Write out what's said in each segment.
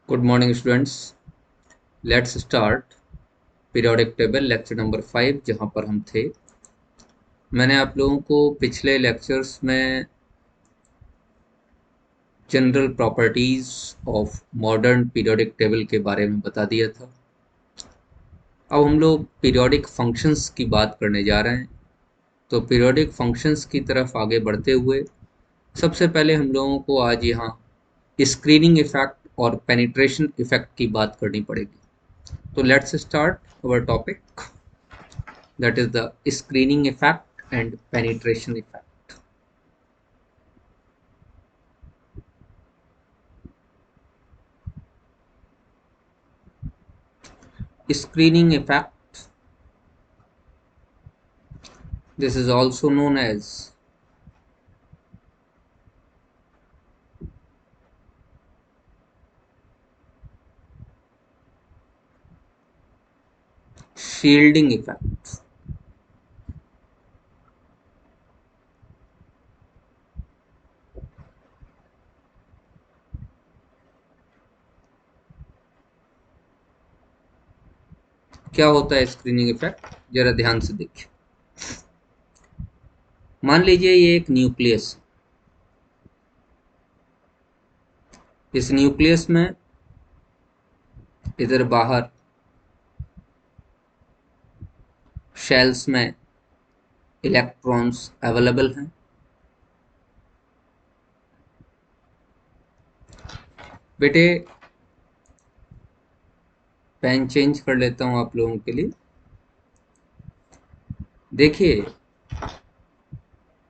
Good morning students. Let's start periodic table lecture number 5 जहाँ पर हम थे। मैंने आप लोगों को पिछले लेक्चर्स में general properties of modern periodic table के बारे में बता दिया था। अब हम लोग पीरियोडिक फंक्शंस की बात करने जा रहे हैं। तो पीरियोडिक फंक्शंस की तरफ आगे बढ़ते हुए सबसे पहले हम लोगों को आज यहाँ स्क्रीनिंग इफेक्ट और पेनिट्रेशन इफेक्ट की बात करनी पड़ेगी। तो let's start our topic, that is the screening effect and penetration effect. Screening effect, this is also known as shielding effect. क्या होता है स्क्रीनिंग इफेक्ट, जरा ध्यान से देखिए। मान लीजिए ये एक न्यूक्लियस, इस न्यूक्लियस में इधर बाहर शेल्स में इलेक्ट्रॉन्स अवेलेबल हैं। बेटे पेन चेंज कर लेता हूं आप लोगों के लिए। देखिए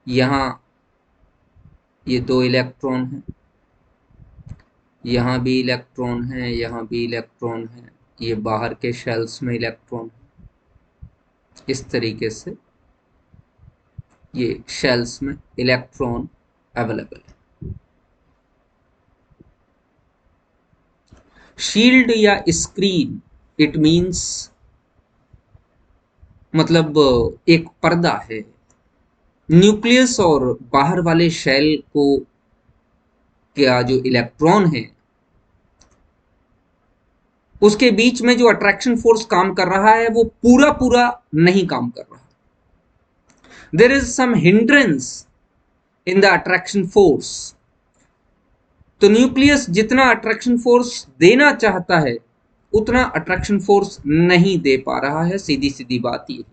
यहाँ ये दो इलेक्ट्रॉन हैं, यहाँ भी इलेक्ट्रॉन है, यहाँ भी इलेक्ट्रॉन है, ये बाहर के शेल्स में इलेक्ट्रॉन। इस तरीके से ये शेल्स में इलेक्ट्रॉन अवेलेबल है। शील्ड या स्क्रीन, इट मींस मतलब एक पर्दा है। न्यूक्लियस और बाहर वाले शेल को क्या जो इलेक्ट्रॉन है उसके बीच में जो अट्रैक्शन फोर्स काम कर रहा है वो पूरा पूरा नहीं काम कर रहा। There is some hindrance in the attraction force. तो न्यूक्लियस जितना अट्रैक्शन फोर्स देना चाहता है उतना अट्रैक्शन फोर्स नहीं दे पा रहा है। सीधी सीधी बात ये।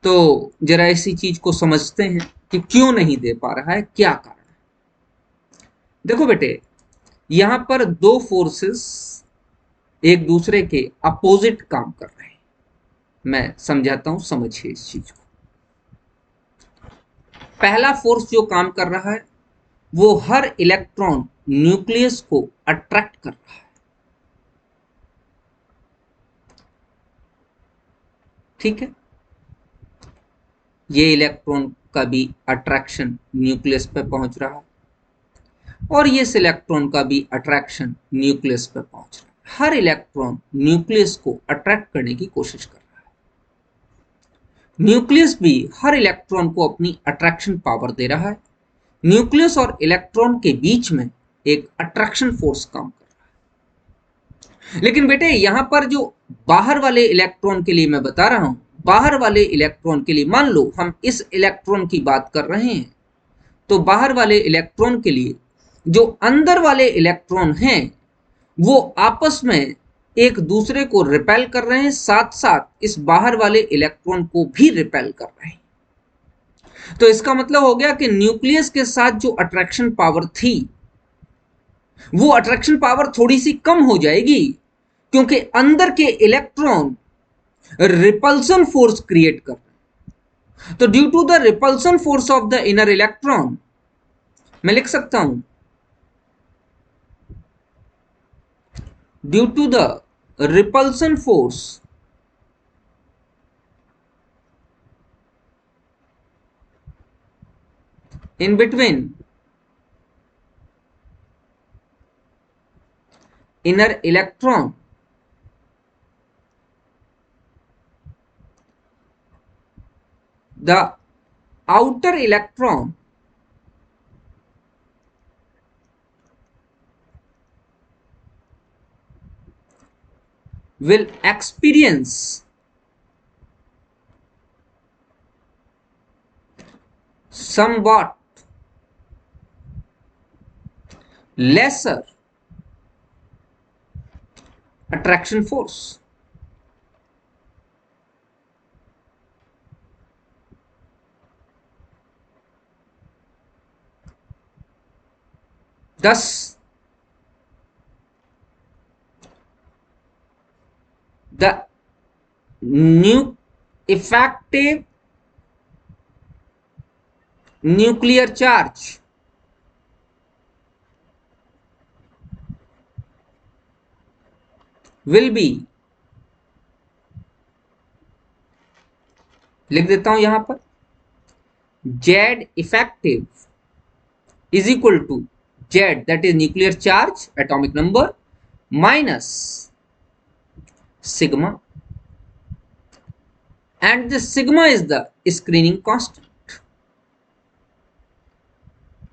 तो जरा ऐसी चीज को समझते हैं कि क्यों नहीं दे पा रहा है, क्या कारण है। देखो बेटे, यहां पर दो फोर्सेस एक दूसरे के अपोजिट काम कर रहे हैं। मैं समझाता हूं, समझिए इस चीज को। पहला फोर्स जो काम कर रहा है वो हर इलेक्ट्रॉन न्यूक्लियस को अट्रैक्ट कर रहा है। ठीक है, ये इलेक्ट्रॉन का भी अट्रैक्शन न्यूक्लियस पे पहुंच रहा है और ये इलेक्ट्रॉन का भी अट्रैक्शन न्यूक्लियस पे पहुंच रहा है। हर इलेक्ट्रॉन न्यूक्लियस को अट्रैक्ट करने की कोशिश कर रहा है। न्यूक्लियस भी हर इलेक्ट्रॉन को अपनी अट्रैक्शन पावर दे रहा है। न्यूक्लियस और इलेक्ट्रॉन के बीच में एक अट्रैक्शन फोर्स काम कर रहा है। लेकिन बेटे यहां पर जो बाहर वाले इलेक्ट्रॉन के लिए मैं बता रहा हूं, बाहर वाले इलेक्ट्रॉन के लिए मान लो हम इस इलेक्ट्रॉन की बात कर रहे हैं, तो बाहर वाले इलेक्ट्रॉन के लिए जो अंदर वाले इलेक्ट्रॉन हैं वो आपस में एक दूसरे को रिपेल कर रहे हैं, साथ साथ इस बाहर वाले इलेक्ट्रॉन को भी रिपेल कर रहे हैं। तो इसका मतलब हो गया कि न्यूक्लियस के साथ जो अट्रैक्शन पावर थी वो अट्रैक्शन पावर थोड़ी सी कम हो जाएगी, क्योंकि अंदर के इलेक्ट्रॉन रिपल्सन फोर्स क्रिएट कर रहे हैं। तो due to the repulsion force of the inner electron, मैं लिख सकता हूं due to the repulsion force in between inner electron, the outer electron will experience somewhat lesser attraction force. Thus, the effective nuclear charge will be, लिख देता हूं यहां पर, Z effective is equal to Z, that is nuclear charge, atomic number, minus sigma, and this sigma is the screening constant.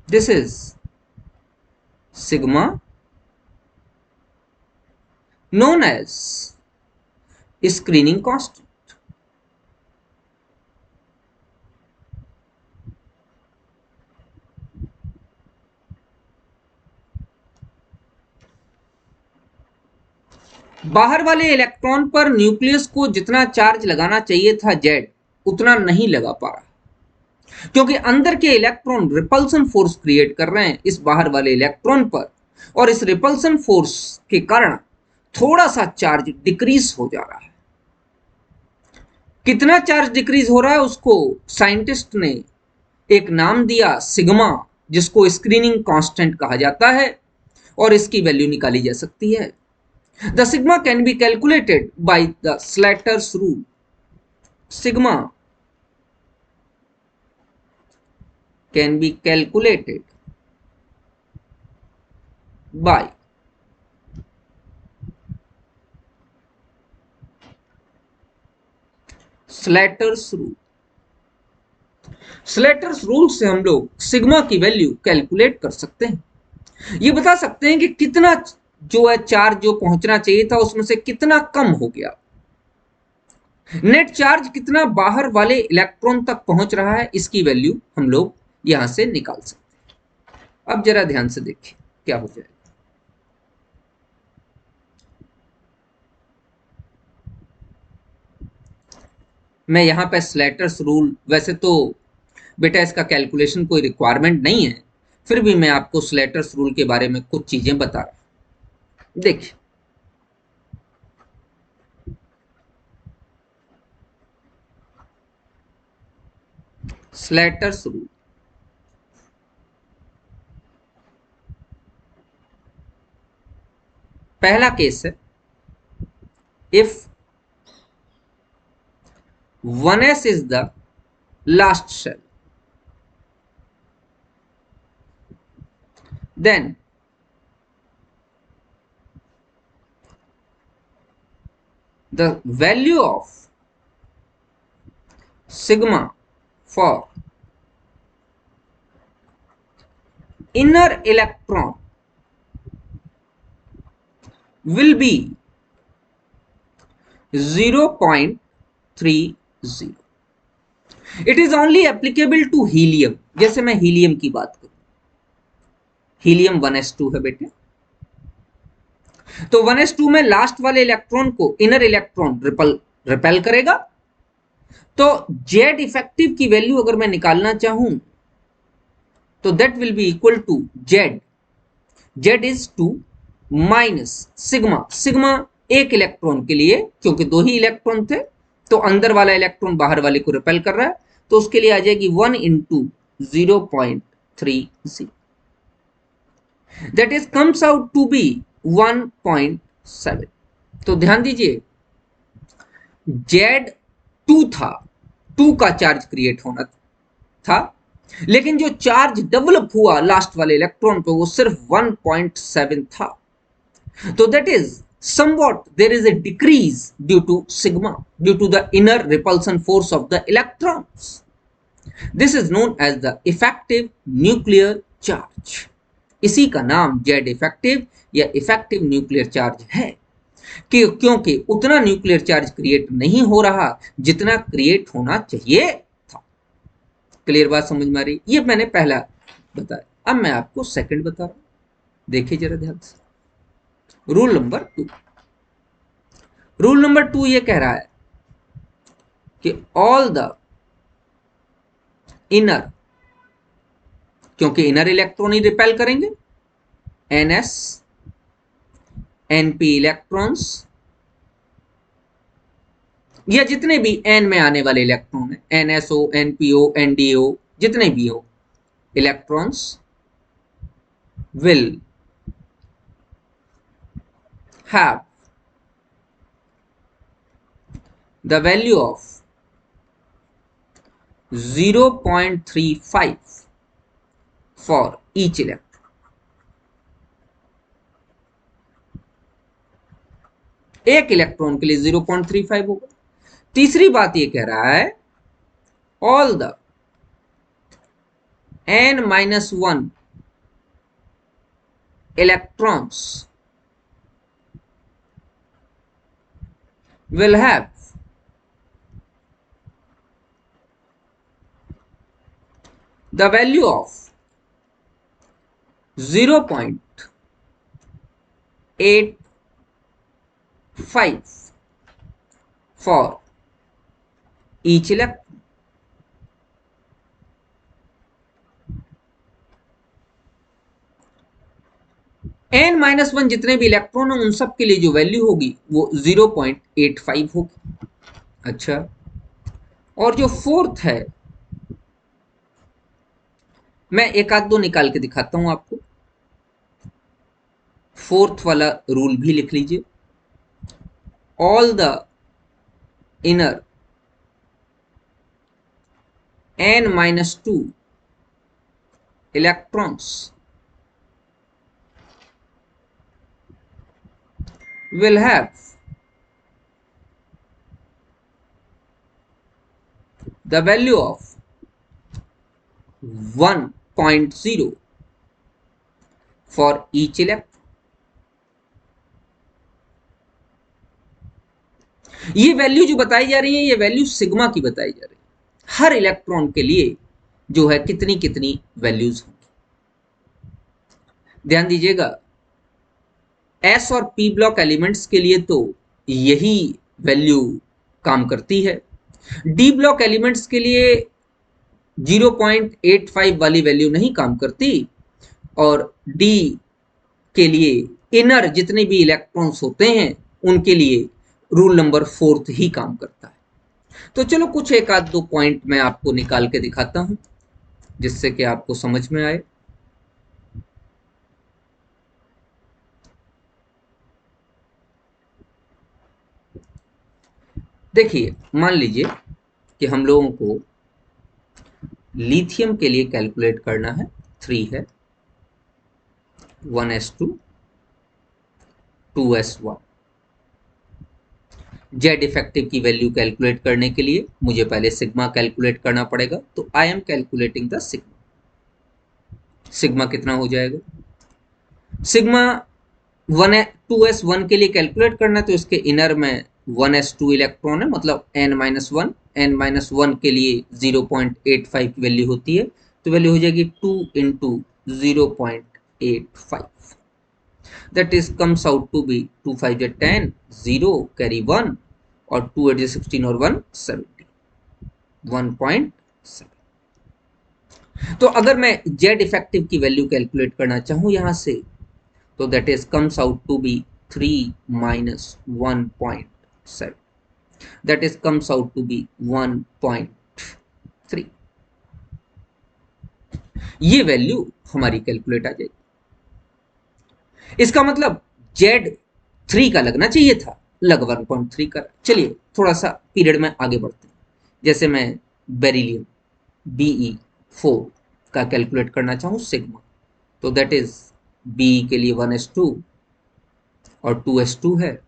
This is sigma known as screening constant. बाहर वाले electron पर nucleus को जितना चार्ज लगाना चाहिए था Z, उतना नहीं लगा पा रहा, क्योंकि अंदर के इलेक्ट्रॉन रिपल्सन फोर्स क्रिएट कर रहे हैं इस बाहर वाले इलेक्ट्रॉन पर, और इस रिपल्सन फोर्स के कारण थोड़ा सा चार्ज डिक्रीज हो जा रहा है। कितना चार्ज डिक्रीज हो रहा है उसको साइंटिस्ट ने एक नाम दिया सिग्मा, जिसको स्क्रीनिंग कांस्टेंट कहा जाता है, और इसकी वैल्यू निकाली जा सकती है। The sigma can be calculated by the Slater's rule. Sigma can be calculated by Slater's rule. Slater's rule से हम लोग सिग्मा की वैल्यू कैलकुलेट कर सकते हैं। ये बता सकते हैं कि कितना जो है चार्ज जो पहुंचना चाहिए था उसमें से कितना कम हो गया, नेट चार्ज कितना बाहर वाले इलेक्ट्रॉन तक पहुंच रहा है, इसकी वैल्यू हम लोग यहां से निकाल सकते हैं। अब जरा ध्यान से देखिए क्या हो जाएगा। मैं यहां पे स्लेटर्स रूल, वैसे तो बेटा इसका कैलकुलेशन कोई रिक्वायरमेंट नहीं है, फिर भी मैं आपको स्लेटर्स रूल के बारे में कुछ चीजें बता रहा हूं। देखिए, स्लेटर्स रूल, पहला केस है, if 1s is the last shell, then the value of sigma for inner electron will be 0.30. It is only applicable to helium. जैसे मैं हीलियम की बात करूं, हीलियम 1s2 है बेटे, तो 1s2 में लास्ट वाले इलेक्ट्रॉन को इनर इलेक्ट्रॉन रिपेल करेगा, तो जेड इफेक्टिव की वैल्यू अगर मैं निकालना चाहूं तो that will be equal to Z is 2 minus sigma, sigma एक इलेक्ट्रॉन के लिए, क्योंकि दो ही इलेक्ट्रॉन थे तो अंदर वाला इलेक्ट्रॉन बाहर वाले को रिपेल कर रहा है, तो उसके लिए आ जाएगी 1 into 0.30, that is comes out to be 1.7। तो ध्यान दीजिए, Z2 था, 2 का चार्ज क्रिएट होना था, लेकिन जो चार्ज डेवलप हुआ लास्ट वाले इलेक्ट्रॉन पे वो सिर्फ 1.7 था, तो that is somewhat there is a decrease due to sigma, due to the inner repulsion force of the electrons. This is known as the effective nuclear charge. इसी का नाम Z effective या effective nuclear charge है। कि क्योंकि उतना nuclear charge create नहीं हो रहा जितना क्रिएट होना चाहिए था। क्लियर बात समझ में आ रही? ये मैंने पहला बताया। अब मैं आपको सेकंड बता रहा हूं, देखिए जरा ध्यान से। रूल नंबर 2, रूल नंबर 2 ये कह रहा है कि ऑल द इनर, क्योंकि इनर इलेक्ट्रॉन ही रिपेल करेंगे, एनएस एनपी इलेक्ट्रॉन्स या जितने भी एन में आने वाले इलेक्ट्रॉन है, एनएसओ एनपीओ एनडीओ जितने भी हो electrons will have the value of 0.35 for each electron. एक इलेक्ट्रॉन के लिए 0.35 होगा। तीसरी बात ये कह रहा है all the n-1 electrons will have the value of 0.85 for each electron। n-1 जितने भी इलेक्ट्रॉन हैं उन सब के लिए जो वैल्यू होगी वो 0.85 होगी। अच्छा, और जो फोर्थ है मैं एक आध दो निकाल के दिखाता हूं आपको। फोर्थ वाला रूल भी लिख लीजिए। All the inner n-2 electrons will have the value of 1.0 for each electron। ये वैल्यू जो बताई जा रही है ये वैल्यू सिग्मा की बताई जा रही है। हर इलेक्ट्रॉन के लिए जो है कितनी कितनी वैल्यूज होंगी। ध्यान दीजिएगा, एस और पी ब्लॉक एलिमेंट्स के लिए तो यही वैल्यू काम करती है। डी ब्लॉक एलिमेंट्स के लिए 0.85 वाली वैल्यू नहीं काम करती, और डी के लिए इनर जितने भी इलेक्ट्रॉन्स होते हैं उनके लिए रूल नंबर 4 ही काम करता है। तो चलो कुछ एक आध दो पॉइंट मैं आपको निकाल के दिखाता हूं जिससे कि आपको समझ में आए। देखिए, मान लीजिए कि हम लोगों को लिथियम के लिए कैलकुलेट करना है। 3 है, 1s2 2s1। जेड इफेक्टिव की वैल्यू कैलकुलेट करने के लिए मुझे पहले सिग्मा कैलकुलेट करना पड़ेगा, तो I am calculating the sigma. Sigma कितना हो जाएगा? सिग्मा 2s1 के लिए कैलकुलेट करना है तो इसके इनर में 1s2 इलेक्ट्रॉन है, मतलब n-1। n-1 के लिए 0.85 की वैल्यू होती है, तो वैल्यू हो जाएगी 2 into 0.85। That is comes out to be 2 5 10, 0 carry 1 और 2 8 16 और 1 17, 1.7। तो अगर मैं जेड इफेक्टिव की वैल्यू कैलकुलेट करना चाहूं यहां से, तो that is comes out to be 3 minus 1.7, that is comes out to be 1.3। ये वैल्यू हमारी कैलकुलेट आ जाएगी। इसका मतलब Z3 का लगना चाहिए था, लग 1.3 का। चलिए थोड़ा सा पीरियड में आगे बढ़ते हैं। जैसे मैं बेरिलियम Be4 का कैलकुलेट करना चाहूं सिग्मा, तो दैट इज बी के लिए 1s2 और 2s2 है,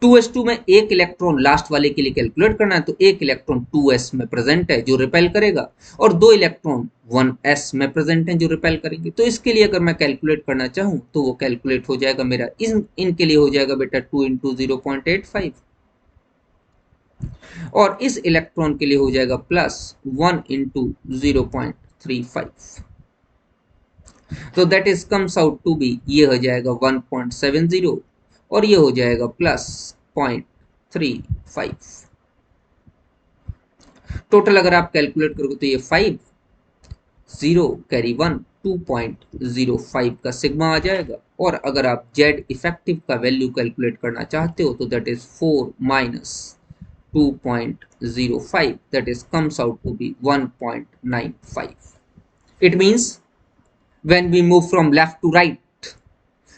2s2 में एक इलेक्ट्रॉन लास्ट वाले के लिए कैलकुलेट करना है, तो एक इलेक्ट्रॉन 2s में प्रेजेंट है जो रिपेल करेगा, और दो इलेक्ट्रॉन 1s में प्रेजेंट है जो रिपेल करेंगे। तो इसके लिए अगर मैं कैलकुलेट करना चाहूं तो वो कैलकुलेट हो जाएगा मेरा, इनके लिए हो जाएगा बेटा 2 इंटू 0.85, और इस इलेक्ट्रॉन के लिए हो जाएगा प्लस 1 इंटू 0.35। तो that is comes out to be, ये हो जाएगा 1.70 और ये हो जाएगा प्लस 0.35। टोटल अगर आप कैलकुलेट करोगे तो ये 5 0 कैरी 1 2.05 का सिग्मा आ जाएगा। और अगर आप जेड इफेक्टिव का वैल्यू कैलकुलेट करना चाहते हो तो that is 4 minus 2.05, that is comes out to be 1.95. It means when we move from left to right,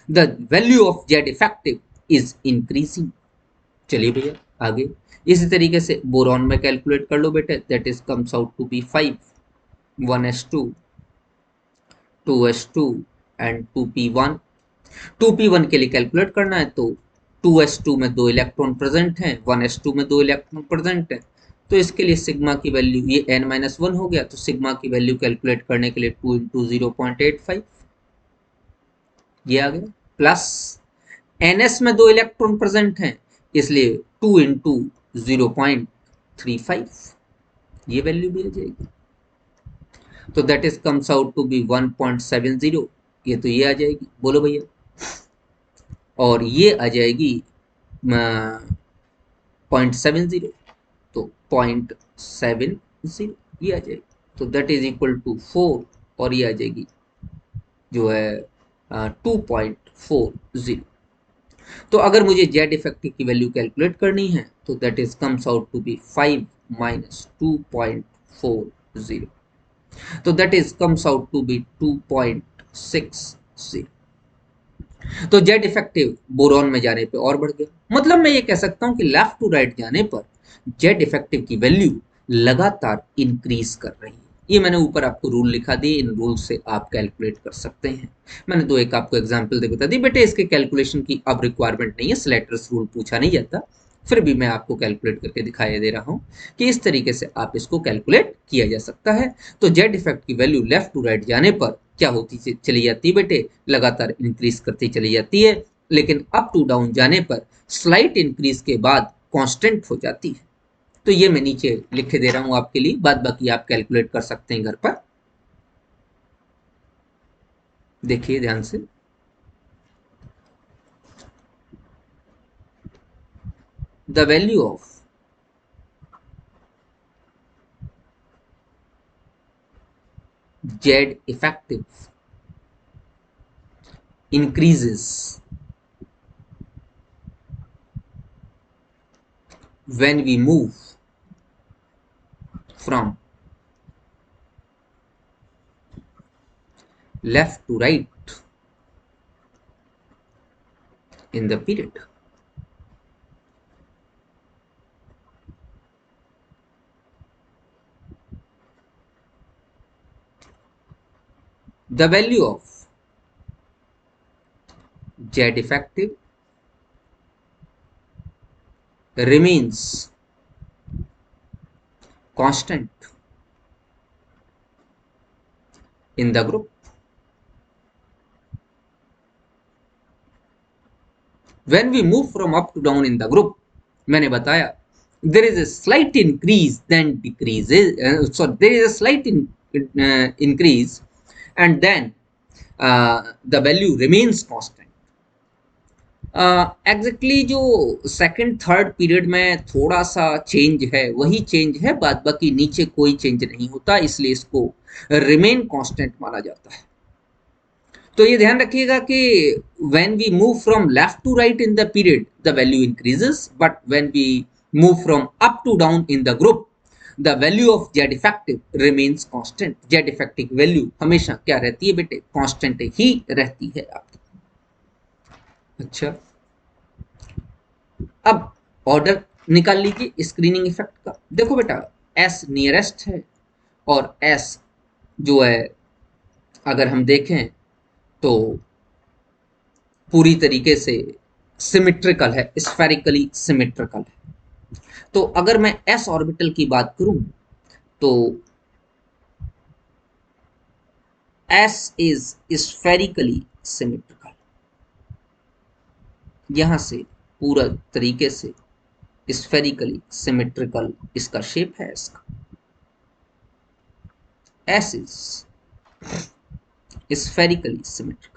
the value of Z effective is increasing. चलिए भैया आगे इसी तरीके से बोरॉन में कैलकुलेट कर लो बेटे, that is comes out to be 5 1s2 2s2 and 2p1। 2p1 के लिए कैलकुलेट करना है तो 2s2 में दो इलेक्ट्रॉन प्रेजेंट हैं, 1s2 में दो इलेक्ट्रॉन प्रेजेंट हैं, तो इसके लिए सिग्मा की वैल्यू ये n-1 हो गया, तो सिग्मा की वैल्यू कैलकुलेट करने के लिए 2 इंटू 0.85 ये आ गया, प्लस ns में दो इलेक्ट्रॉन प्रेजेंट हैं इसलिए 2 इंटू 0.35 ये वैल्यू भी आ जाएगी। तो that is comes out to be 1.70, ये तो ये आ जाएगी, बोलो भैया, और ये आ जाएगी 0.70, तो 0.70 ये आ जाएगी, तो दैट इज इक्वल टू 4 और ये आ जाएगी जो है 2.40। तो अगर मुझे जेड इफेक्टिव की वैल्यू कैलकुलेट करनी है तो that is comes out to be 5 minus 2.40, तो that is comes out to be 2.60। तो जेड इफेक्टिव बोरॉन में जाने पे और बढ़ गया, मतलब मैं ये कह सकता हूं कि लेफ्ट टू राइट जाने पर जेड इफेक्टिव की वैल्यू लगातार इंक्रीज कर रही है। ये मैंने ऊपर आपको रूल लिखा दिए, इन रूल से आप कैलकुलेट कर सकते हैं। मैंने तो एक आपको एग्जांपल दे बता दी बेटे, इसके कैलकुलेशन की अब रिक्वायरमेंट नहीं है, स्लैटर्स रूल पूछा नहीं जाता, फिर भी मैं आपको कैलकुलेट करके दिखाई दे रहा हूं कि इस तरीके से आप इसको कैलकुलेट किया जा सकता है। तो जेड इफेक्ट की वैल्यू लेफ्ट टू राइट जाने पर क्या होती चली जाती है बेटे, लगातार इंक्रीज करती चली जाती है, लेकिन अप टू डाउन जाने पर स्लाइट इंक्रीज के बाद कांस्टेंट हो जाती है। तो ये मैं नीचे लिख के दे रहा हूं आपके लिए, बाद बाकी आप कैलकुलेट कर सकते हैं घर पर। देखिए ध्यान से, the value of Z effective increases when we move from left to right in the period. The value of Z effective remains constant in the group when we move from up to down in the group। मैंने बताया there is a slight increase then decreases, so there is a slight increase and then the value remains constant। Exactly जो second third period में थोड़ा सा change है वही change है, बाद बाकी नीचे कोई चेंज नहीं होता, इसलिए इसको रिमेन कांस्टेंट माना जाता है। तो ये ध्यान रखिएगा कि when we move from left to right in the period the value increases, but when we move from up to down in the group the value of Z effective remains constant. Z effective value हमेशा क्या रहती है बेटे, constant ही रहती है आपकी। अच्छा, अब ऑर्डर निकाल लीजिए स्क्रीनिंग इफेक्ट का। देखो बेटा एस नियरेस्ट है और एस जो है अगर हम देखें तो पूरी तरीके से सिमेट्रिकल है, स्फेरिकली सिमेट्रिकल है। तो अगर मैं एस ऑर्बिटल की बात करूं तो एस इज स्फेरिकली सिमेट्रिकल। यहां से पूरा तरीके से स्फेरिकली सिमेट्रिकल इसका शेप है। इसका S is spherically symmetrical.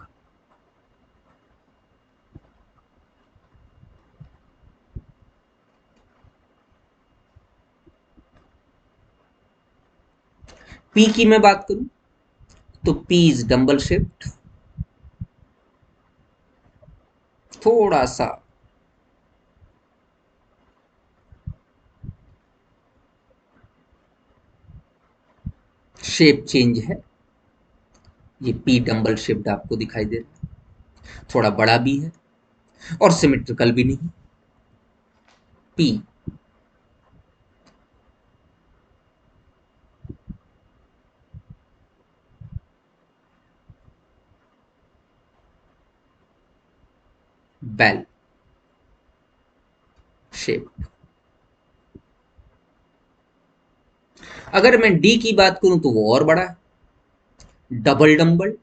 P की मैं बात करूं तो पी इज डम्बल शेप्ड, थोड़ा सा शेप चेंज है। ये पी डम्बल शेप्ड आपको दिखाई दे रहा है, थोड़ा बड़ा भी है और सिमेट्रिकल भी नहीं। P bell shape. अगर मैं डी की बात करूं तो वो और बड़ा है, डबल डम्बल।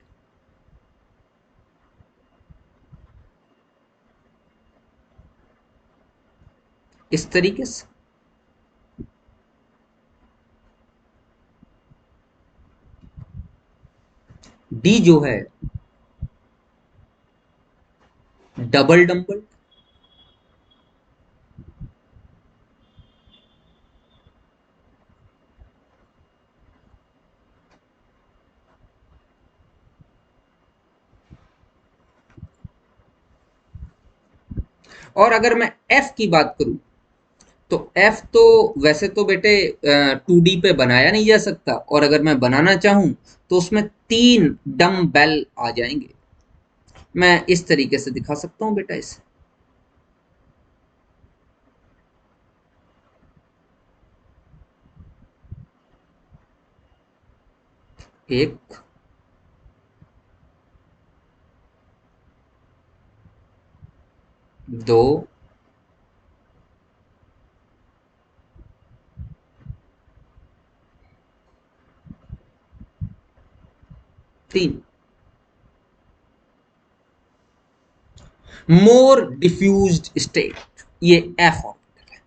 इस तरीके से डी जो है डबल डम्बल। और अगर मैं एफ की बात करूं तो एफ तो वैसे तो बेटे 2D पे बनाया नहीं जा सकता, और अगर मैं बनाना चाहूं तो उसमें 3 डम बेल आ जाएंगे। मैं इस तरीके से दिखा सकता हूं बेटा इसे। एक, दो, तीन। मोर डिफ्यूज्ड स्टेट, ये एफ ऑर्बिटल है।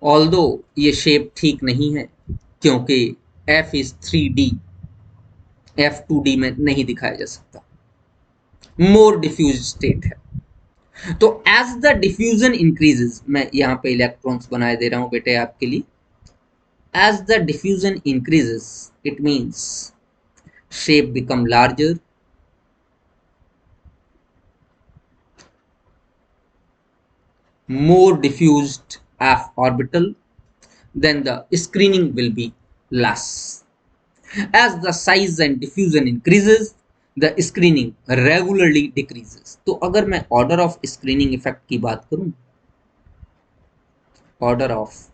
ऑल्दो ये शेप ठीक नहीं है क्योंकि F is 3D, F 2D में नहीं दिखाया जा सकता, मोर डिफ्यूज स्टेट है। तो एज द डिफ्यूजन इंक्रीजेस, मैं यहां पे इलेक्ट्रॉन्स बनाए दे रहा हूं बेटे आपके लिए। As the diffusion increases it means shape become larger, more diffused f orbital, then the screening will be less. As the size and diffusion increases, the screening regularly decreases. तो अगर मैं order of screening effect की बात करूं, order of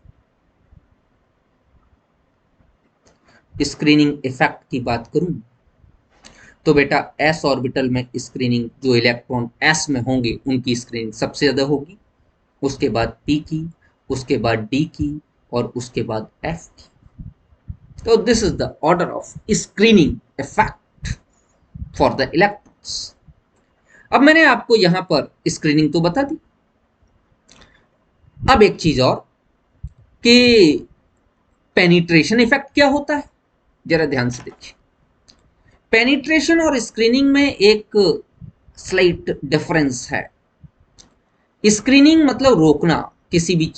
screening effect की बात करूं तो बेटा s ऑर्बिटल में स्क्रीनिंग, जो इलेक्ट्रॉन s में होंगे उनकी स्क्रीनिंग सबसे ज्यादा होगी, उसके बाद p की, उसके बाद d की, और उसके बाद f की। तो this is the order of screening effect for the electrons. अब मैंने आपको यहां पर स्क्रीनिंग तो बता दी। अब एक चीज और कि पेनिट्रेशन इफेक्ट क्या होता है, जरा ध्यान से देखिए। पेनिट्रेशन और स्क्रीनिंग में एक स्लाइट डिफरेंस है। स्क्रीनिंग मतलब रोकना, किसी भी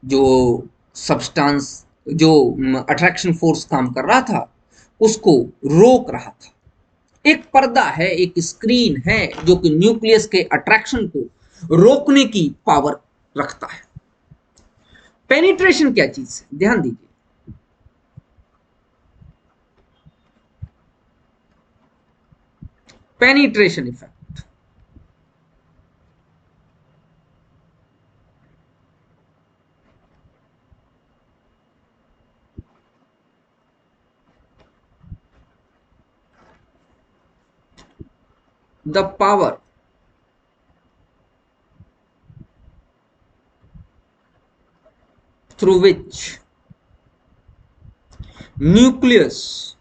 जो सब्सटेंस, जो अट्रैक्शन फोर्स काम कर रहा था उसको रोक रहा था। एक पर्दा है, एक स्क्रीन है जो कि न्यूक्लियस के अट्रैक्शन को रोकने की पावर रखता है। पेनिट्रेशन क्या चीज है, ध्यान दीजिए। Penetration effect, the power through which nucleus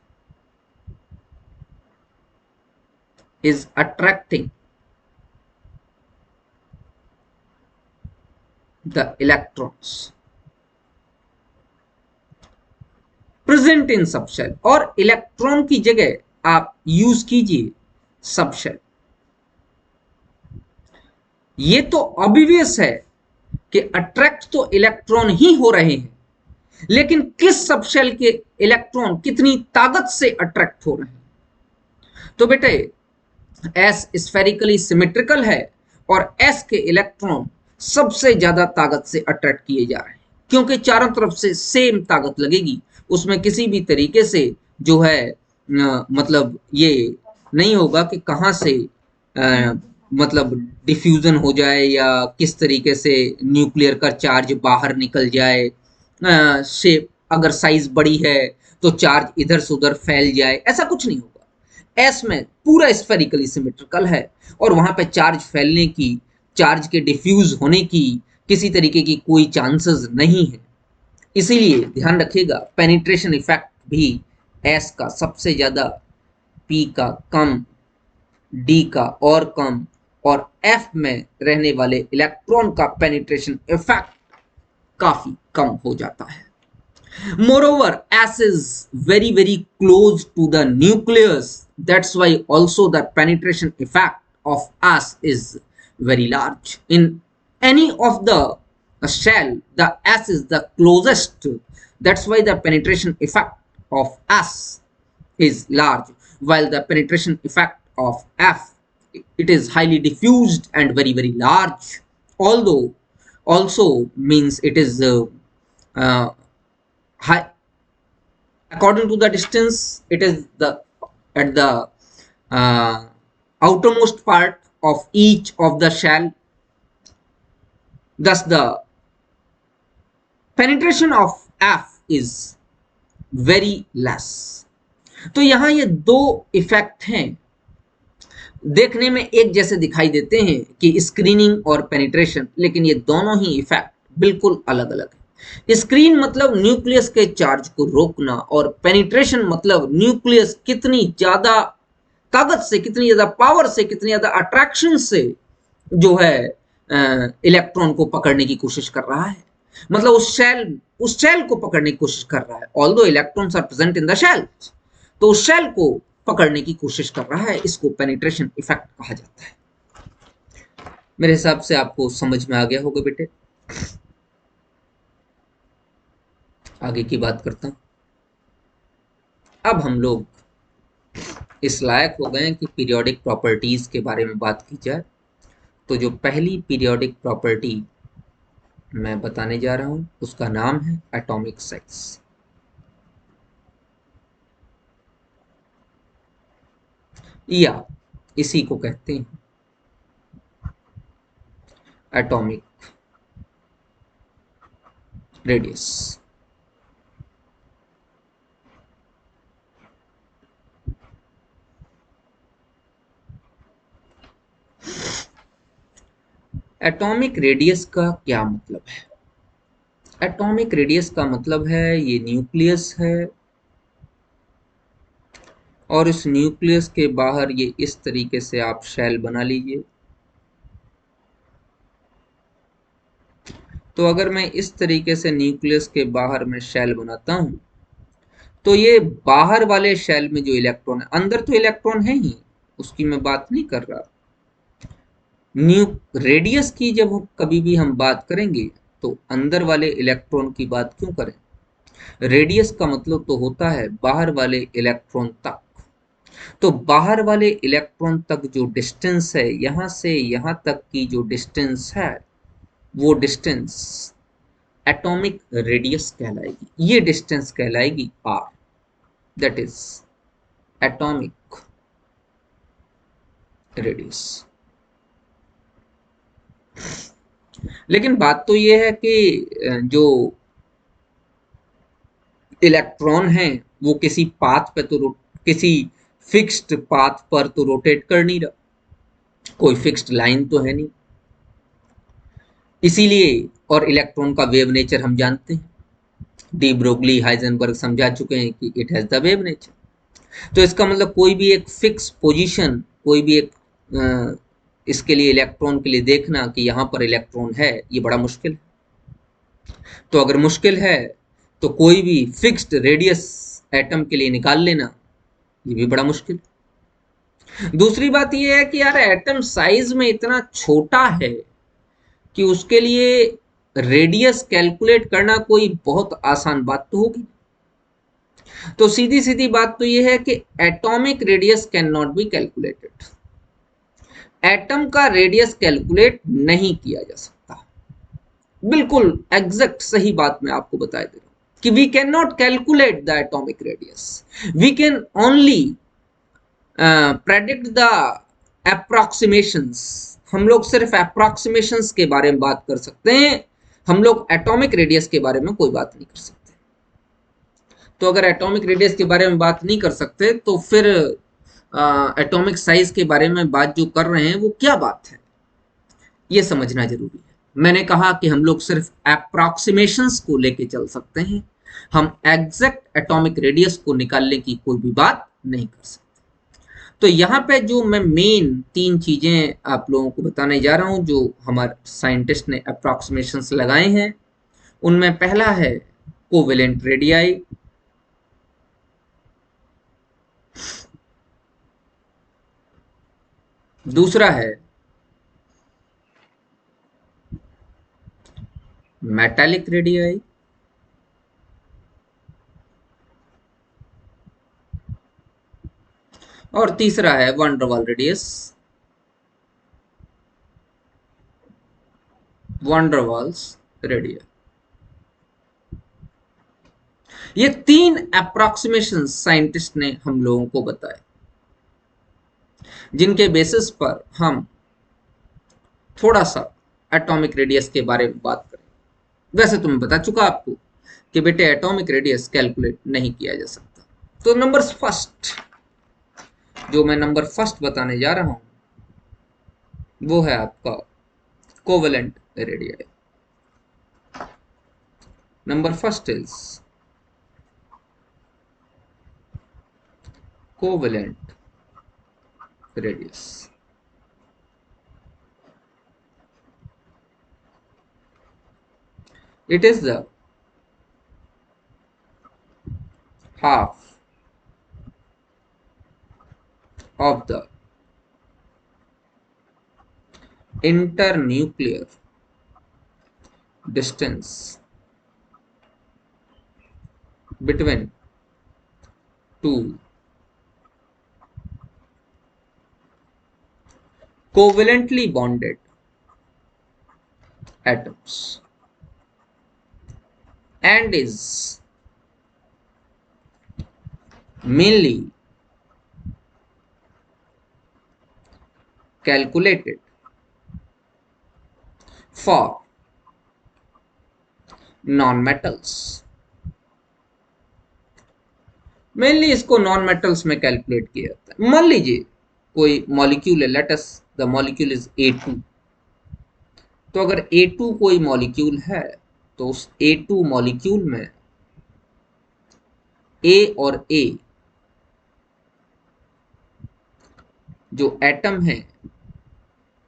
is attracting the electrons present in subshell, और इलेक्ट्रॉन की जगह आप यूज कीजिए सबशेल। ये तो ऑब्वियस है कि अट्रैक्ट तो इलेक्ट्रॉन ही हो रहे हैं, लेकिन किस सबशेल के इलेक्ट्रॉन कितनी ताकत से अट्रैक्ट हो रहे हैं। तो बेटे एस स्फेरिकली सिमेट्रिकल है और एस के इलेक्ट्रॉन सबसे ज्यादा ताकत से अट्रैक्ट किए जा रहे हैं, क्योंकि चारों तरफ से सेम ताकत लगेगी, उसमें किसी भी तरीके से जो है मतलब ये नहीं होगा कि कहाँ से मतलब डिफ्यूजन हो जाए या किस तरीके से न्यूक्लियर का चार्ज बाहर निकल जाए, शेप अगर साइज बड़ी है तो चार्ज इधर से उधर फैल जाए, ऐसा कुछ नहीं होगा। एस में पूरा स्फेरिकली सिमेट्रिकल है और वहां पे चार्ज फैलने की, चार्ज के डिफ्यूज होने की किसी तरीके की कोई चांसेस नहीं है। इसीलिए ध्यान रखिएगा पेनिट्रेशन इफेक्ट भी एस का सबसे ज्यादा, पी का कम, डी का और कम, और एफ में रहने वाले इलेक्ट्रॉन का पेनिट्रेशन इफेक्ट काफी कम हो जाता है। Moreover, S is very very close to the nucleus. That's why also the penetration effect of S is very large. In any of the shell, the S is the closest. That's why the penetration effect of S is large, while the penetration effect of F, it is highly diffused and very very large. Although also means it is uh, high according to the distance, it is the at the uh, outermost part of each of the shell, thus the penetration of F is very less. तो यहां ये दो effect हैं, देखने में एक जैसे दिखाई देते हैं कि स्क्रीनिंग और पेनिट्रेशन, लेकिन ये दोनों ही इफेक्ट बिल्कुल अलग अलग है। स्क्रीन मतलब न्यूक्लियस के चार्ज को रोकना, और पेनिट्रेशन मतलब न्यूक्लियस कितनी ज्यादा ताकत से, कितनी ज्यादा पावर से, कितनी ज्यादा अट्रैक्शन से जो है इलेक्ट्रॉन को पकड़ने की कोशिश कर रहा है, मतलब उस शेल को पकड़ने की कोशिश कर रहा है। Although electrons are present in the shell, तो उस शेल को पकड़ने की कोशिश कर रहा है, इसको पेनिट्रेशन इफेक्ट कहा जाता है। मेरे हिसाब से आपको समझ में आ गया होगा बेटे। आगे की बात करता हूं। अब हम लोग इस लायक हो गए कि पीरियोडिक प्रॉपर्टीज के बारे में बात की जाए। तो जो पहली पीरियोडिक प्रॉपर्टी मैं बताने जा रहा हूं उसका नाम है एटॉमिक साइज, या इसी को कहते हैं एटॉमिक रेडियस। एटॉमिक रेडियस का क्या मतलब है? एटॉमिक रेडियस का मतलब है ये न्यूक्लियस है और इस न्यूक्लियस के बाहर ये इस तरीके से आप शेल बना लीजिए। तो अगर मैं इस तरीके से न्यूक्लियस के बाहर में शेल बनाता हूं तो ये बाहर वाले शेल में जो इलेक्ट्रॉन है, अंदर तो इलेक्ट्रॉन है ही, उसकी मैं बात नहीं कर रहा। न्यू रेडियस की जब कभी भी हम बात करेंगे तो अंदर वाले इलेक्ट्रॉन की बात क्यों करें? रेडियस का मतलब तो होता है बाहर वाले इलेक्ट्रॉन तक। तो बाहर वाले इलेक्ट्रॉन तक जो डिस्टेंस है, यहां से यहां तक की जो डिस्टेंस है, वो डिस्टेंस एटॉमिक रेडियस कहलाएगी। ये डिस्टेंस कहलाएगी R, that is atomic radius. लेकिन बात तो ये है कि जो इलेक्ट्रॉन है वो किसी पाथ पे तो किसी फिक्स्ड पाथ पर तो रोटेट कर नहीं रहा, कोई फिक्स्ड लाइन तो है नहीं, इसीलिए। और इलेक्ट्रॉन का वेव नेचर हम जानते हैं, डी ब्रोगली हाइजेनबर्ग समझा चुके हैं कि it has the wave nature. तो इसका मतलब कोई भी एक फिक्स पोजीशन, कोई भी एक इसके लिए इलेक्ट्रॉन के लिए देखना कि यहाँ पर इलेक्ट्रॉन है, ये बड़ा मुश्किल है। तो अगर मुश्किल है तो कोई भी फिक्स्ड रेडियस एटम के लिए निकाल लेना, ये भी बड़ा मुश्किल है। दूसरी बात ये है कि यार एटम साइज में इतना छोटा है कि उसके लिए रेडियस कैलकुलेट करना कोई बहुत आसान बात तो होगी। तो सीधी सीधी बात तो यह है कि atomic radius can not be calculated. Atom का रेडियस कैलकुलेट नहीं किया जा सकता। बिल्कुल एग्जैक्ट सही बात मैं आपको बता दे रहा हूं कि we can not calculate the atomic radius, we can only predict the approximations. हम लोग सिर्फ अप्रोक्सीमेशंस के बारे में बात कर सकते हैं, हम लोग एटॉमिक रेडियस के बारे में कोई बात नहीं कर सकते। तो अगर एटॉमिक रेडियस के बारे में बात नहीं कर सकते तो फिर एटॉमिक साइज के बारे में बात जो कर रहे हैं वो क्या बात है, ये समझना जरूरी है। मैंने कहा कि हम लोग सिर्फ अप्रोक्सीमेशंस को लेके चल सकते हैं, हम एग्जैक्ट एटॉमिक रेडियस को निकालने की कोई भी बात नहीं कर सकते। तो यहाँ पे जो मैं मेन 3 चीजें आप लोगों को बताने जा रहा हूँ जो हमारे साइंटिस्ट ने अप्रोक्सीमेशंस लगाए हैं, उनमें पहला है कोवेलेंट रेडियाई, दूसरा है मेटालिक रेडियाई, और तीसरा है वंडरवाल रेडियस, वंडरवाल्स रेडियस। ये 3 अप्रोक्सीमेशन साइंटिस्ट ने हम लोगों को बताए, जिनके बेसिस पर हम थोड़ा सा एटॉमिक रेडियस के बारे में बात करें। वैसे तो मैं बता चुका आपको कि बेटे एटॉमिक रेडियस कैलकुलेट नहीं किया जा सकता। तो नंबर फर्स्ट, जो मैं नंबर फर्स्ट बताने जा रहा हूं वो है आपका covalent radii. Number first is covalent radius. It is the half of the internuclear distance between two covalently bonded atoms and is mainly calculated for non-metals। Mainly इसको नॉन मेटल्स में calculate किया जाता है। मान लीजिए कोई मॉलिक्यूल है, let us the molecule is A2। तो अगर A2 कोई मॉलिक्यूल है तो उस A2 मॉलिक्यूल में A और A जो एटम है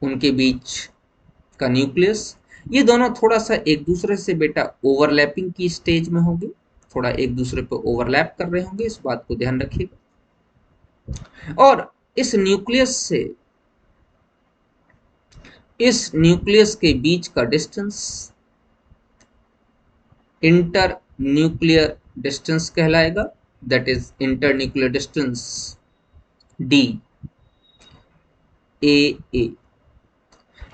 उनके बीच का न्यूक्लियस, ये दोनों थोड़ा सा एक दूसरे से बेटा ओवरलैपिंग की स्टेज में होंगे, थोड़ा एक दूसरे पर ओवरलैप कर रहे होंगे, इस बात को ध्यान रखिएगा। और इस न्यूक्लियस के बीच का डिस्टेंस इंटर न्यूक्लियर डिस्टेंस कहलाएगा, that is inter nuclear distance D A A,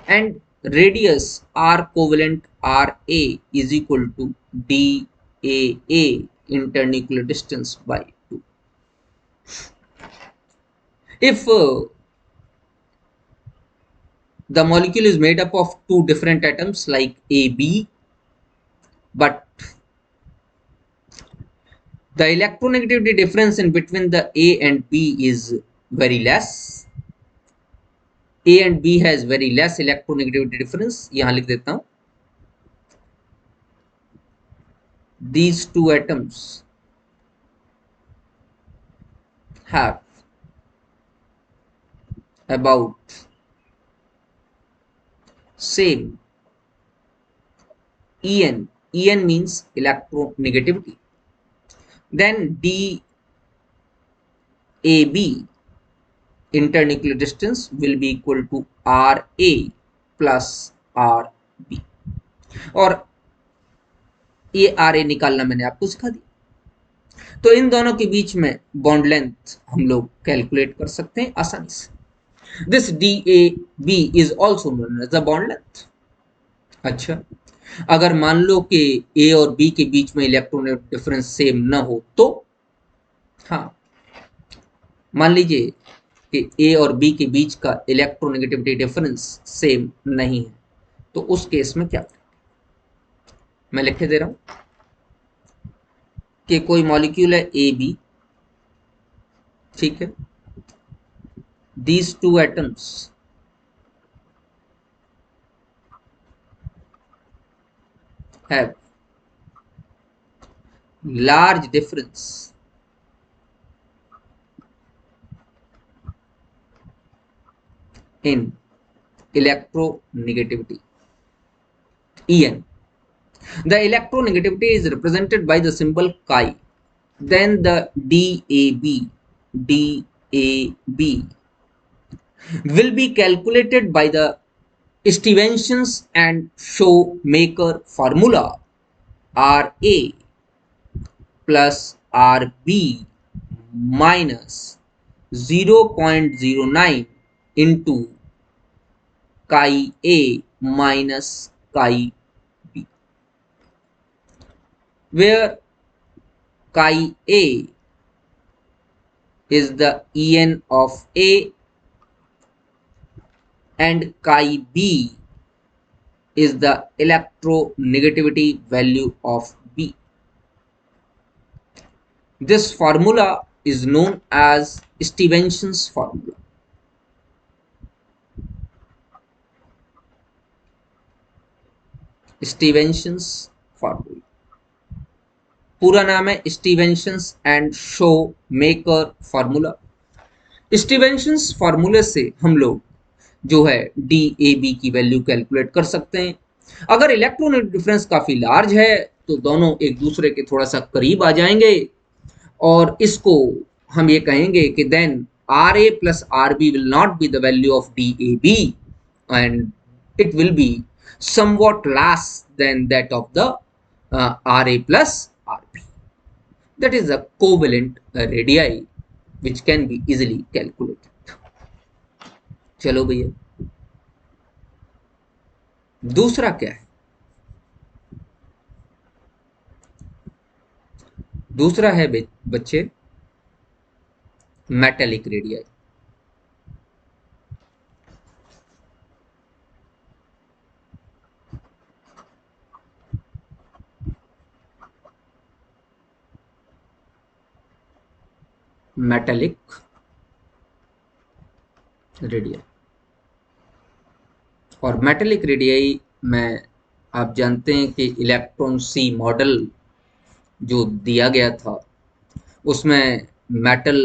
and radius r covalent ra is equal to daa internuclear distance by 2. If the molecule is made up of two different atoms like AB, but the electronegativity difference in between the A and B is very less, A and B has very less electronegativity difference, यहां लिख देता हूं, these two atoms have about same En. En means electronegativity. Then DAB, internuclear distance, will be equal to RA plus RB. और ये RA निकालना मैंने आपको सिखा दिया। तो इन दोनों के बीच में बॉन्ड लेंथ हम लोग कैलकुलेट कर सकते हैं आसानी से। This DAB is also known as the bond length. अच्छा, अगर मान लो कि ए और बी के बीच में इलेक्ट्रॉन डिफरेंस सेम ना हो तो, हाँ, मान लीजिए कि ए और बी के बीच का इलेक्ट्रोनेगेटिविटी डिफरेंस सेम नहीं है, तो उस केस में क्या करें? मैं लिख दे रहा हूं कि कोई मॉलिक्यूल है ए बी, ठीक है, these two atoms have large difference in electronegativity En. The electronegativity is represented by the symbol chi. Then the DAB will be calculated by the Stevenson and Shoemaker formula RA plus RB minus 0.09 into chi A minus chi B, where chi A is the En of A and chi B is the electronegativity value of B. This formula is known as Stevenson's formula. Stevenson's formula पूरा नाम है स्टीवेंसन्स and Shoemaker formula. स्टीवेंसन्स फार्मूले से हम लोग जो है DAB की वैल्यू कैलकुलेट कर सकते हैं। अगर इलेक्ट्रॉन डिफरेंस काफी लार्ज है तो दोनों एक दूसरे के थोड़ा सा करीब आ जाएंगे और इसको हम ये कहेंगे कि then RA plus RB will not be the value of DAB and it will be somewhat less than that of the RA plus RB. That is a covalent radii which can be easily calculated. चलो भैया, दूसरा क्या है? दूसरा है बच्चे metallic radii. Metallic radii और metallic radii में आप जानते हैं कि इलेक्ट्रॉन सी मॉडल जो दिया गया था उसमें मेटल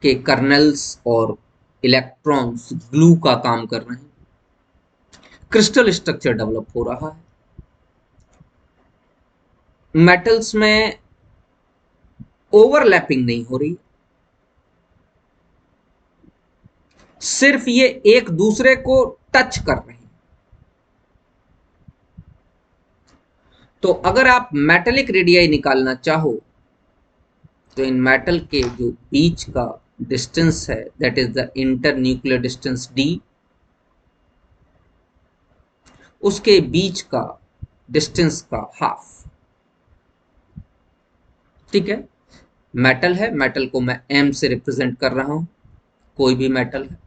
के कर्नल्स और इलेक्ट्रॉन्स ग्लू का काम कर रहे हैं, क्रिस्टल स्ट्रक्चर डेवलप हो रहा है। मेटल्स में ओवरलैपिंग नहीं हो रही, सिर्फ ये एक दूसरे को टच कर रहे हैं। तो अगर आप मेटेलिक रेडियाई निकालना चाहो तो इन मेटल के जो बीच का डिस्टेंस है that is the internuclear distance D, उसके बीच का डिस्टेंस का हाफ, ठीक है। मेटल है, मेटल को मैं M से रिप्रेजेंट कर रहा हूं, कोई भी मेटल है,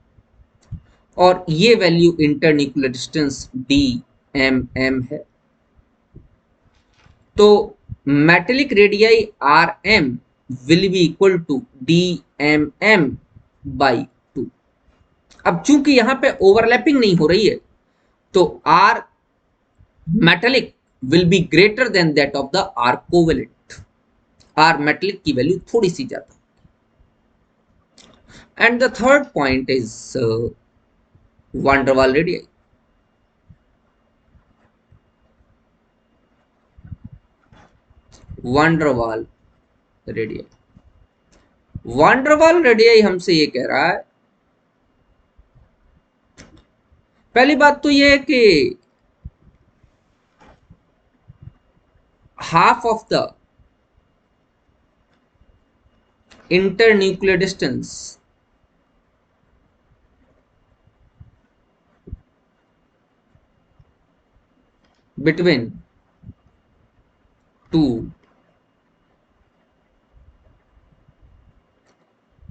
और ये वैल्यू इंटरन्यूक्लियर डिस्टेंस DMM है। तो metallic radii RM will be equal to DMM by 2। अब चूंकि यहां पे ओवरलैपिंग नहीं हो रही है तो R metallic will be greater than that of the R covalent. R metallic की वैल्यू थोड़ी सी ज्यादा। And the third point is van der Waal radii। van der Waal radii, van der Waal radii हमसे ये कह रहा है, पहली बात तो ये है कि half of the internuclear distance between two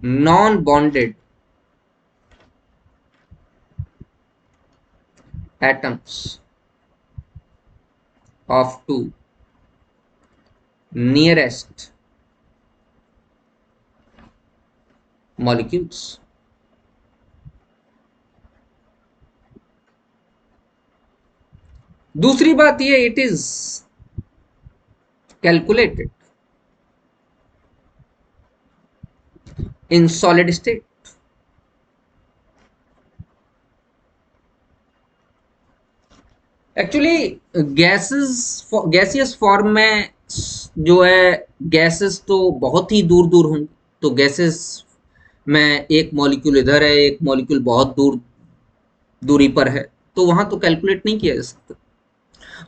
non-bonded atoms of two nearest molecules दूसरी बात ये it is calculated in solid state. Actually gaseous form में जो है गैसेस तो बहुत ही दूर दूर होंगी, तो गैसेस में एक मॉलिक्यूल इधर है, एक मॉलिक्यूल बहुत दूर दूरी पर है, तो वहां तो कैलकुलेट नहीं किया जा सकता।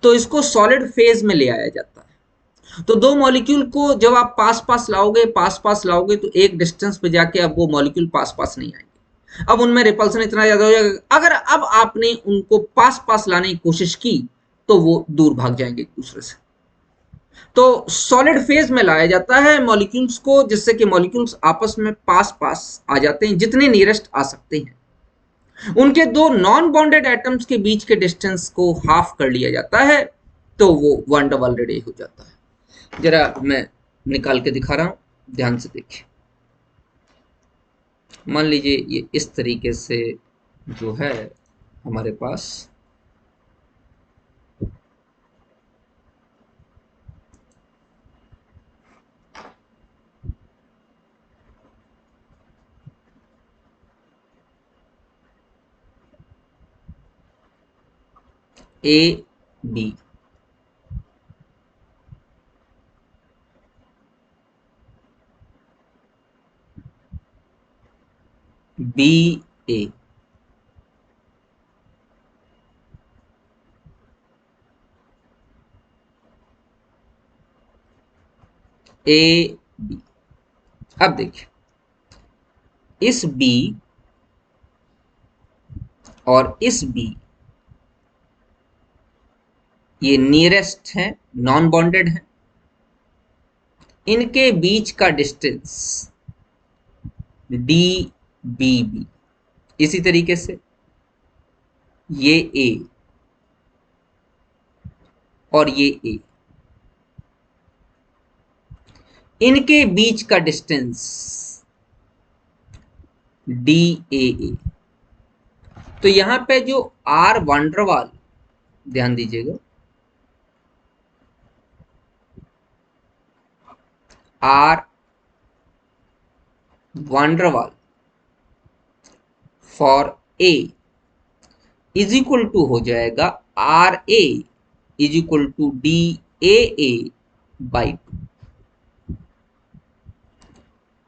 तो इसको सॉलिड फेज में ले आया जाता है। तो दो मॉलिक्यूल को जब आप पास पास लाओगे तो एक डिस्टेंस पे जाके अब वो मॉलिक्यूल पास पास नहीं आएंगे। अब उनमें रिपल्सन इतना ज्यादा हो जाएगा, अगर अब आपने उनको पास पास लाने की कोशिश की तो वो दूर भाग जाएंगे एक दूसरे से। तो सॉलिड फेज में लाया जाता है मॉलिक्यूल्स को, जिससे कि मॉलिक्यूल्स आपस में पास पास आ जाते हैं, जितने नियरेस्ट आ सकते हैं। उनके दो नॉन बॉन्डेड एटम्स के बीच के डिस्टेंस को हाफ कर लिया जाता है, तो वो van der Waal radii हो जाता है। जरा मैं निकाल के दिखा रहा हूं, ध्यान से देखिए। मान लीजिए ये इस तरीके से जो है हमारे पास A B, B A, A B. अब देखिए इस बी और इस बी ये नियरेस्ट है, नॉन बॉन्डेड है, इनके बीच का डिस्टेंस डी बी बी। इसी तरीके से ये ए और ये ए, इनके बीच का डिस्टेंस डी ए। तो यहां पे जो आर van der Waal, ध्यान दीजिएगा, R van der Waal for A is equal to हो जाएगा R A is equal to D A by two.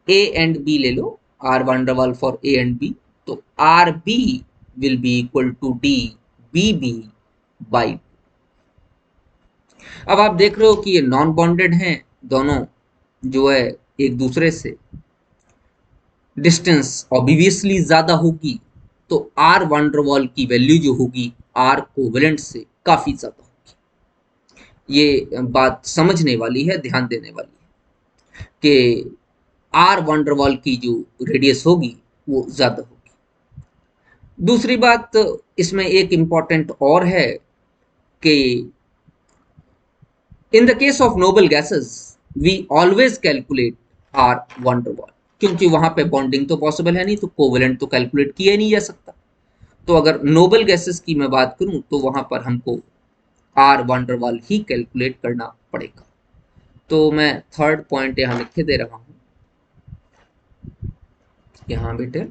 A and B ले लो, R van der Waal for A and B, तो R B will be equal to D B B by. अब आप देख रहे हो कि ये नॉन बॉन्डेड हैं दोनों, जो है एक दूसरे से डिस्टेंस ऑब्वियसली ज्यादा होगी, तो आर van der Waal की वैल्यू जो होगी आर कोवेलेंट से काफी ज्यादा होगी। ये बात समझने वाली है, ध्यान देने वाली है कि आर van der Waal की जो रेडियस होगी वो ज्यादा होगी। दूसरी बात इसमें एक इंपॉर्टेंट और है कि in the case of noble gases we always calculate R van der Waal। क्योंकि वहां पे बॉन्डिंग तो पॉसिबल है नहीं, तो कोवेलेंट तो कैलकुलेट किया ही नहीं जा सकता। तो अगर नोबल गैसेस की मैं बात करूं तो वहां पर हमको आर वांडरवाल ही कैलकुलेट करना पड़ेगा। तो मैं थर्ड पॉइंट यहां लिख के दे रहा हूं, यहां बेटे,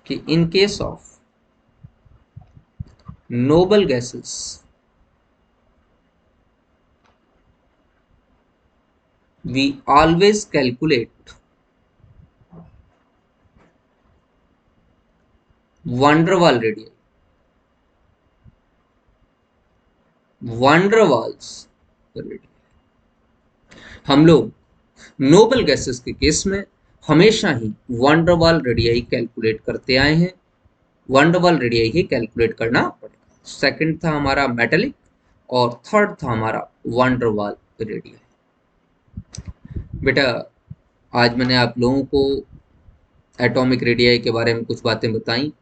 कि in case of noble gases we always calculate van der Waal radii, van der Waals radii। हम लोग नोबल गैसेस के केस में हमेशा ही van der Waal radii calculate करते आए हैं, van der Waal रेडियाई ही कैलकुलेट करना पड़ेगा। सेकंड था हमारा मेटेलिक और थर्ड था हमारा van der Waal रेडियाई। बेटा आज मैंने आप लोगों को एटॉमिक रेडियाई के बारे में कुछ बातें बताई।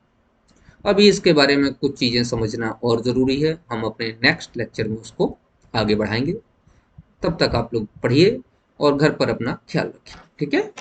अभी इसके बारे में कुछ चीज़ें समझना और ज़रूरी है, हम अपने नेक्स्ट लेक्चर में उसको आगे बढ़ाएंगे। तब तक आप लोग पढ़िए और घर पर अपना ख्याल रखिए, ठीक है।